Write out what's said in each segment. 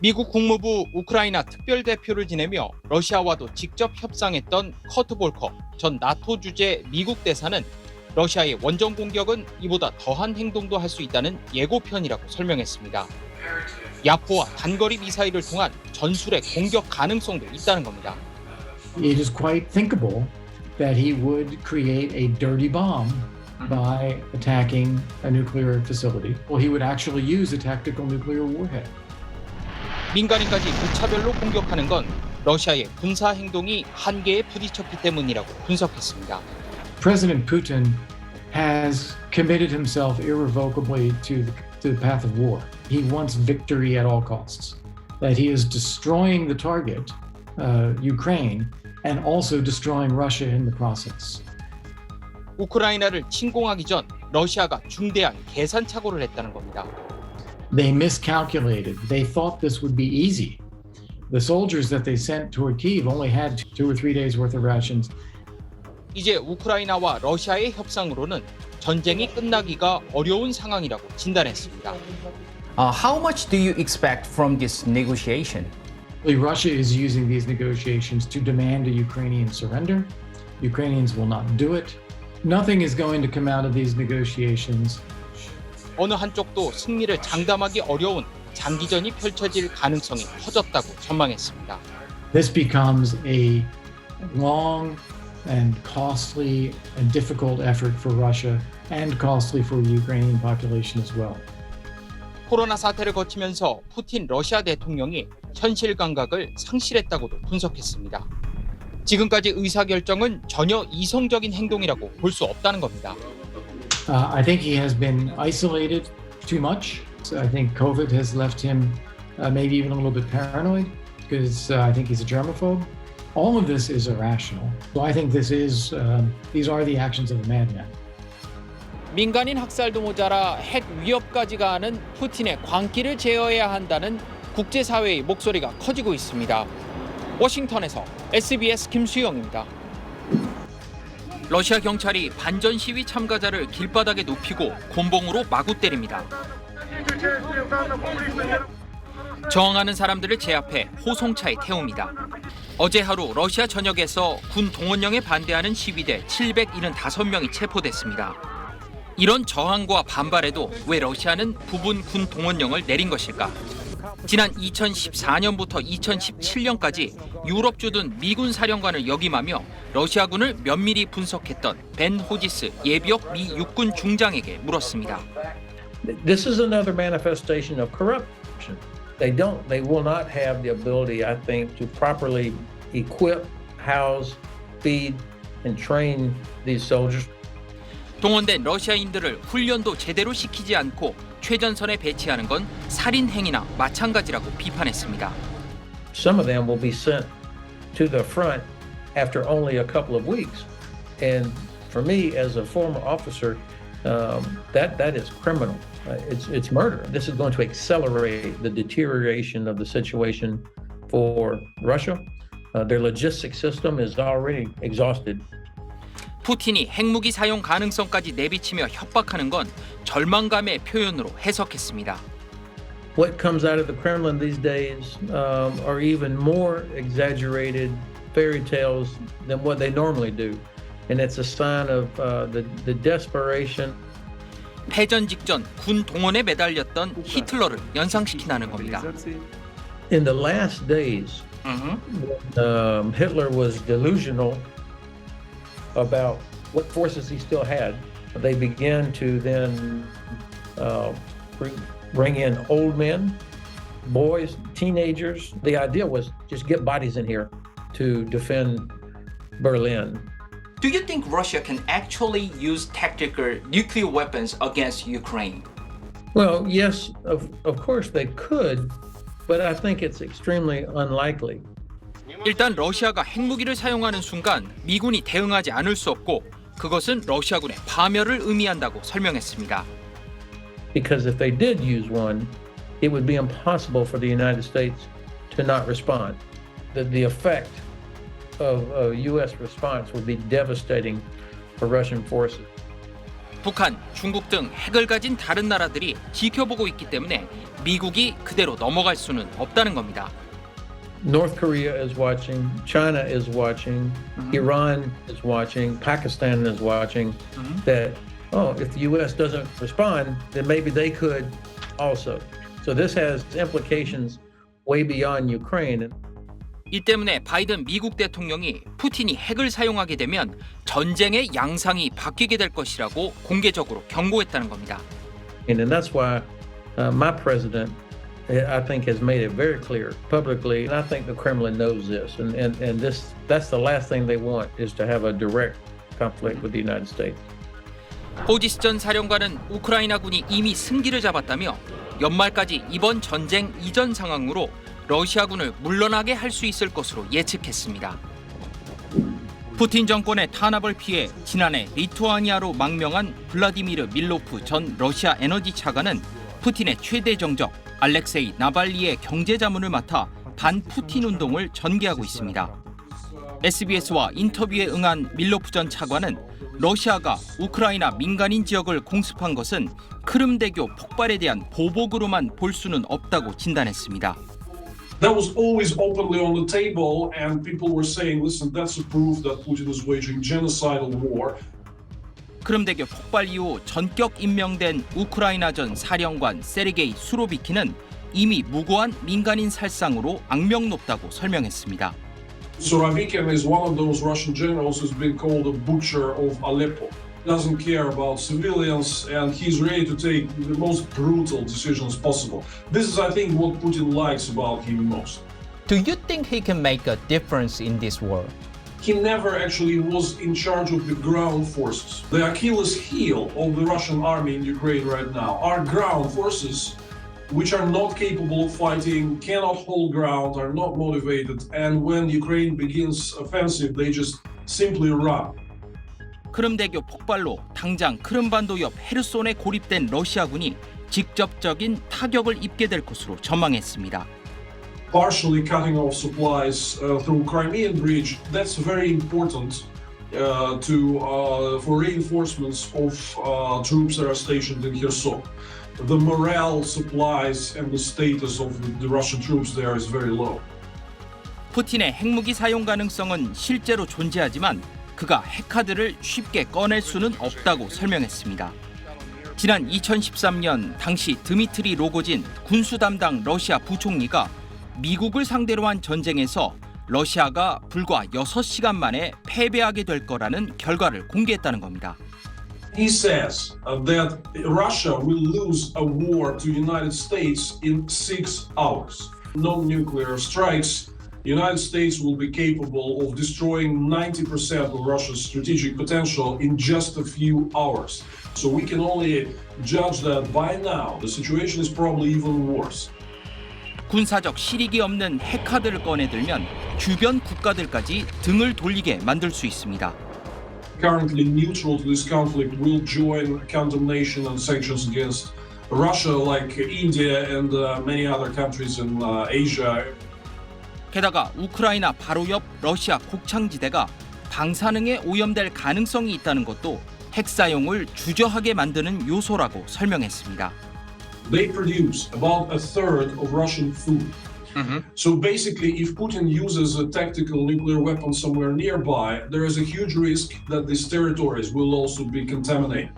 미국 국무부 우크라이나 특별대표를 지내며 러시아와도 직접 협상했던 커트 볼커 전 나토 주재 미국 대사는 러시아의 원정 공격은 이보다 더한 행동도 할 수 있다는 예고편이라고 설명했습니다. 야포와 단거리 미사일을 통한 전술의 공격 가능성도 있다는 겁니다. It is quite thinkable that he would create a dirty bomb by attacking a nuclear facility. Well, he would actually use a tactical nuclear warhead. 민간인까지 무차별로 공격하는 건 러시아의 군사 행동이 한계에 부딪혔기 때문이라고 분석했습니다. President Putin has committed himself irrevocably to the path of war. He wants victory at all costs. That he is destroying the target, Ukraine, and also destroying Russia in the process. 우크라이나를 침공하기 전 러시아가 중대한 계산 착오를 했다는 겁니다. They miscalculated. They thought this would be easy. The soldiers that they sent toward Kyiv only had 2 or 3 days worth of rations. 이제 우크라이나와 러시아의 협상으로는 전쟁이 끝나기가 어려운 상황이라고 진단했습니다. How much do you expect from this negotiation? Russia is using these negotiations to demand a Ukrainian surrender. Ukrainians will not do it. Nothing is going to come out of these negotiations. 어느 한쪽도 승리를 장담하기 어려운 장기전이 펼쳐질 가능성이 커졌다고 전망했습니다. This becomes a long and costly and difficult effort for Russia and costly for the Ukrainian population as well. 코로나 사태를 거치면서 푸틴 러시아 대통령이 현실 감각을 상실했다고도 분석했습니다. 지금까지 의사결정은 전혀 이성적인 행동이라고 볼 수 없다는 겁니다. I think he has been isolated too much. So I think COVID has left him maybe even a little bit paranoid because I think he's a germaphobe. All of this is irrational. So I think these are the actions of a madman. 민간인 학살도 모자라 핵 위협까지 가하는 푸틴의 광기를 제어해야 한다는 국제사회의 목소리가 커지고 있습니다. 워싱턴에서 SBS 김수영입니다. 러시아 경찰이 반전 시위 참가자를 길바닥에 눕히고 곤봉으로 마구 때립니다. 저항하는 사람들을 제압해 호송차에 태웁니다. 어제 하루 러시아 전역에서 군 동원령에 반대하는 시위대 775명이 체포됐습니다. 이런 저항과 반발에도 왜 러시아는 부분 군 동원령을 내린 것일까? 지난 2014년부터 2017년까지 유럽 주둔 미군 사령관을 역임하며 러시아군을 면밀히 분석했던 벤 호지스 예비역 미 육군 중장에게 물었습니다. This is another manifestation of corruption. They will not have the ability, I think, to properly equip, house, feed, and train these soldiers. 동원된 러시아인들을 훈련도 제대로 시키지 않고 최전선에 배치하는 건 살인 행위나 마찬가지라고 비판했습니다. Some of them will be sent to the front after only a couple of weeks, and for me, as a former officer, that is criminal. It's murder. This is going to accelerate the deterioration of the situation for Russia. Their logistics system is already exhausted. 푸틴이 핵무기 사용 가능성까지 내비치며 협박하는 건 절망감의 표현으로 해석했습니다. What comes out of the Kremlin these days are even more exaggerated fairy tales than what they normally do, and it's a sign of the desperation. 패전 직전 군 동원에 매달렸던 히틀러를 연상시키는 겁니다. In the last days, Hitler was delusional about what forces he still had. They began to then bring in old men, boys, teenagers. The idea was just get bodies in here to defend Berlin. Do you think Russia can actually use tactical nuclear weapons against Ukraine? Well, yes, of course they could, but I think it's extremely unlikely. 일단 러시아가 핵무기를 사용하는 순간 미군이 대응하지 않을 수 없고 그것은 러시아군의 파멸을 의미한다고 설명했습니다. Because if they did use one, it would be impossible for the United States to not respond. The effect of a U.S. response would be devastating for Russian forces. 북한, 중국 등 핵을 가진 다른 나라들이 지켜보고 있기 때문에 미국이 그대로 넘어갈 수는 없다는 겁니다. North Korea is watching, China is watching, Iran is watching, Pakistan is watching, that, if the U.S. doesn't respond, then maybe they could also. So this has implications way beyond Ukraine. 이 때문에 바이든 미국 대통령이 푸틴이 핵을 사용하게 되면 전쟁의 양상이 바뀌게 될 것이라고 공개적으로 경고했다는 겁니다. And that's why my president, I think, has made it very clear publicly, and I think the Kremlin knows this, and that's the last thing they want is to have a direct conflict with the United States. 호지스 전 사령관은 우크라이나군이 이미 승기를 잡았다며 연말까지 이번 전쟁 이전 상황으로 러시아군을 물러나게 할 수 있을 것으로 예측했습니다. 푸틴 정권의 탄압을 피해 지난해 리투아니아로 망명한 블라디미르 밀로프 전 러시아 에너지 차관은 푸틴의 최대 정적 알렉세이 나발리의 경제 자문을 맡아 반푸틴 운동을 전개하고 있습니다. SBS와 인터뷰에 응한 밀로프 전 차관은 러시아가 우크라이나 민간인 지역을 공습한 것은 크림대교 폭발에 대한 보복으로만 볼 수는 없다고 진단했습니다. That was always openly on the table, and people were saying, listen, that's a proof that Putin is waging genocidal war. 크림대교 폭발 이후 전격 임명된 우크라이나 전 사령관 세르게이 수로비키는 이미 무고한 민간인 살상으로 악명 높다고 설명했습니다. Surovikin is one of those Russian generals who's been called a butcher of Aleppo. Doesn't care about civilians, and he's ready to take the most brutal decisions possible. This is, I think, what Putin likes about him most. Do you think he can make a difference in this war? He never actually was in charge of the ground forces. The Achilles heel of the Russian army in Ukraine right now are ground forces, which are not capable of fighting, cannot hold ground, are not motivated, and when Ukraine begins offensive, they just simply run. 크림대교 폭발로 당장 크림반도 옆 헤르손에 고립된 러시아군이 직접적인 타격을 입게 될 것으로 전망했습니다. Partially cutting off supplies through Crimean Bridge, that's very important for reinforcements of troops that are stationed in Kherson. The morale, supplies, and the status of the Russian troops there is very low. 푸틴의 핵무기 사용 가능성은 실제로 존재하지만 그가 핵카드를 쉽게 꺼낼 수는 없다고 설명했습니다. 지난 2013년 당시 드미트리 로고진 군수 담당 러시아 부총리가 미국을 상대로 한 전쟁에서 러시아가 불과 6시간 만에 패배하게 될 거라는 결과를 공개했다는 겁니다. He says that Russia will lose a war to the United States in 6 hours. No nuclear strikes. The United States will be capable of destroying 90% of Russia's strategic potential in just a few hours. So we can only judge that by now the situation is probably even worse. 군사적 실익이 없는 핵카드를 꺼내들면 주변 국가들까지 등을 돌리게 만들 수 있습니다. Currently neutral to this conflict will join condemnation and sanctions against Russia, like India and many other countries in Asia. 게다가 우크라이나 바로 옆 러시아 곡창지대가 방사능에 오염될 가능성이 있다는 것도 핵 사용을 주저하게 만드는 요소라고 설명했습니다. They produce about a third of Russian food. So basically, if Putin uses a tactical nuclear weapon somewhere nearby, there is a huge risk that these territories will also be contaminated.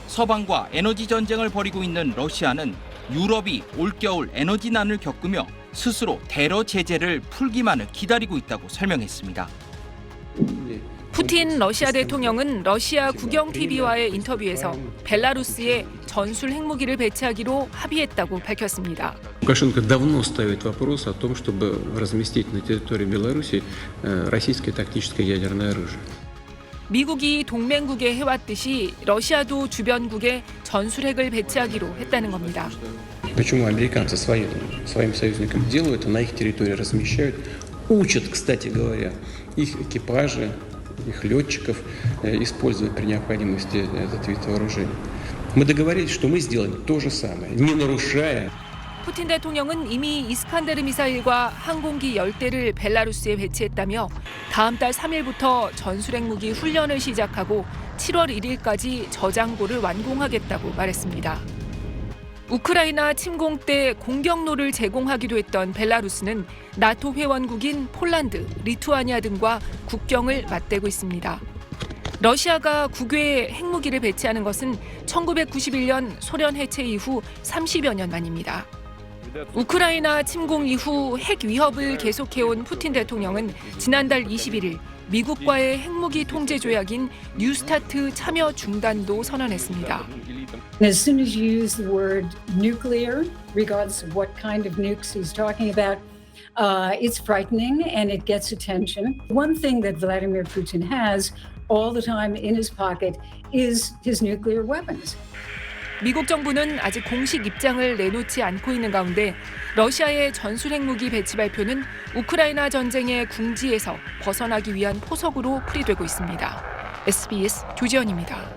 서방과 에너지 전쟁을 벌이고 있는 러시아는 유럽이 올겨울 에너지난을 겪으며 스스로 대러 제재를 풀기만을 기다리고 있다고 설명했습니다. 푸틴 러시아 대통령은 러시아 국영 TV와의 인터뷰에서 벨라루스에 전술 핵무기를 배치하기로 합의했다고 밝혔습니다. Лукашенко давно ставит вопрос о том, чтобы разместить на территории Беларуси российское тактическое ядерное оружие. 미국이 동맹국에 해왔듯이 러시아도 주변국에 전술핵을 배치하기로 했다는 겁니다. Почему американцы своим союзникам делают, а на их территории размещают, учат, кстати говоря, их экипажи, их летчиков использовать при необходимости этот вид вооружения. Мы договорились, что мы сделаем то же самое, не нарушая. 푸틴 대통령은 이미 이스칸데르 미사일과 항공기 10대를 벨라루스에 배치했다며 다음 달 3일부터 전술핵 무기 훈련을 시작하고 7월 1일까지 저장고를 완공하겠다고 말했습니다. 우크라이나 침공 때 공격로를 제공하기도 했던 벨라루스는 나토 회원국인 폴란드, 리투아니아 등과 국경을 맞대고 있습니다. 러시아가 국외에 핵무기를 배치하는 것은 1991년 소련 해체 이후 30여 년 만입니다. 우크라이나 침공 이후 핵 위협을 계속해온 푸틴 대통령은 지난달 21일 미국과의 핵무기 통제 조약인 뉴스타트 참여 중단도 선언했습니다. As soon as you use the word nuclear, regardless of what kind of nukes he's talking about, it's frightening and it gets attention. One thing that Vladimir Putin has all the time in his pocket is his nuclear weapons. 미국 정부는 아직 공식 입장을 내놓지 않고 있는 가운데 러시아의 전술 핵무기 배치 발표는 우크라이나 전쟁의 궁지에서 벗어나기 위한 포석으로 풀이되고 있습니다. SBS 조지연입니다.